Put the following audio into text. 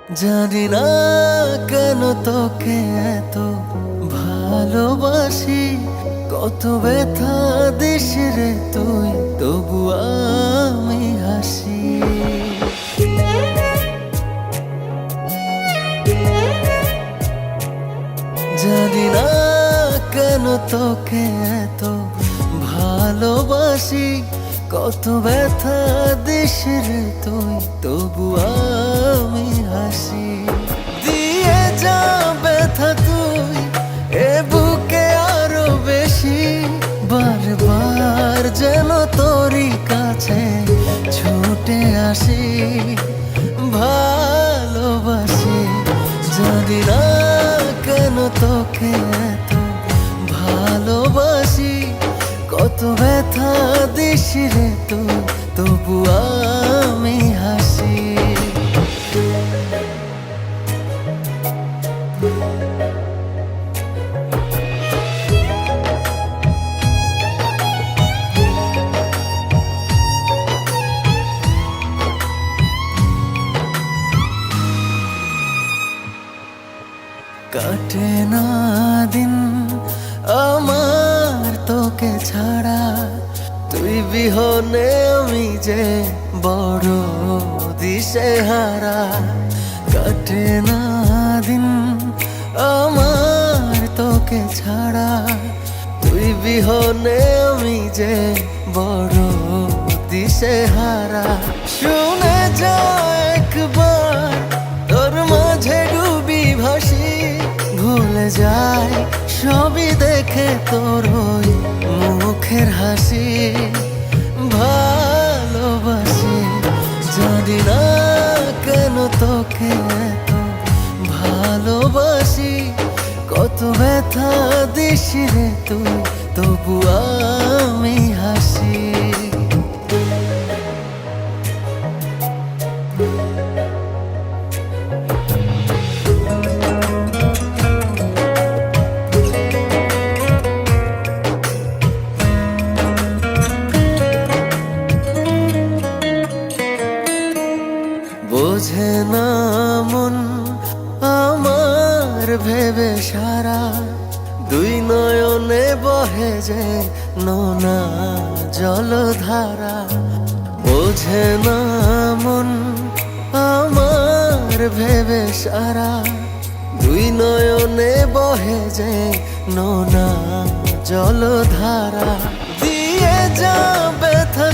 জানি না কেন তোকে এত ভালোবাসি, কত ব্যথা দিস রে তুই, তবু আমি হাসি। জানি না কেন তোকে এত ভালোবাসি, কত ব্যথা দিস রে তুই, তবু আমি হাসি। দিয়ে যা ব্যথা তুই এ বুকে আরো বেশি, বারবার যেন তোরই কাছে ছুটে আসি, ভালোবাসি। জানি না কেন তোকে এত ভালোবাসি, কত ব্যথা দিস রে তুই, তবু আমি হাসি। কাটে না দিন আমার তোকে ছাড়া, তুই বিহনে আমি যে বড় দিশেহারা। কাটে না দিন আমার তোকে ছাড়া, তুই বিহনে আমি যে বড় দিশেহারা। শুনে যা একবার তোর মাঝে ডুবি ভাসি, ভুলে যায় সবই দেখে তোর ওই মুখের হাসি, ভালোবাসি। জানি না কেন তোকে এত ভালোবাসি, কত ব্যথা দিস রে তুই, তবু আমি হাসি। বোঝে না মন আমার ভেবে সারা, দুই নয়নে বহে যে নোনা জলধারা। বোঝে না মন আমার ভেবে সারা, দুই নয়নে বহে যে নোনা জলধারা। দিয়ে যা ব্যথা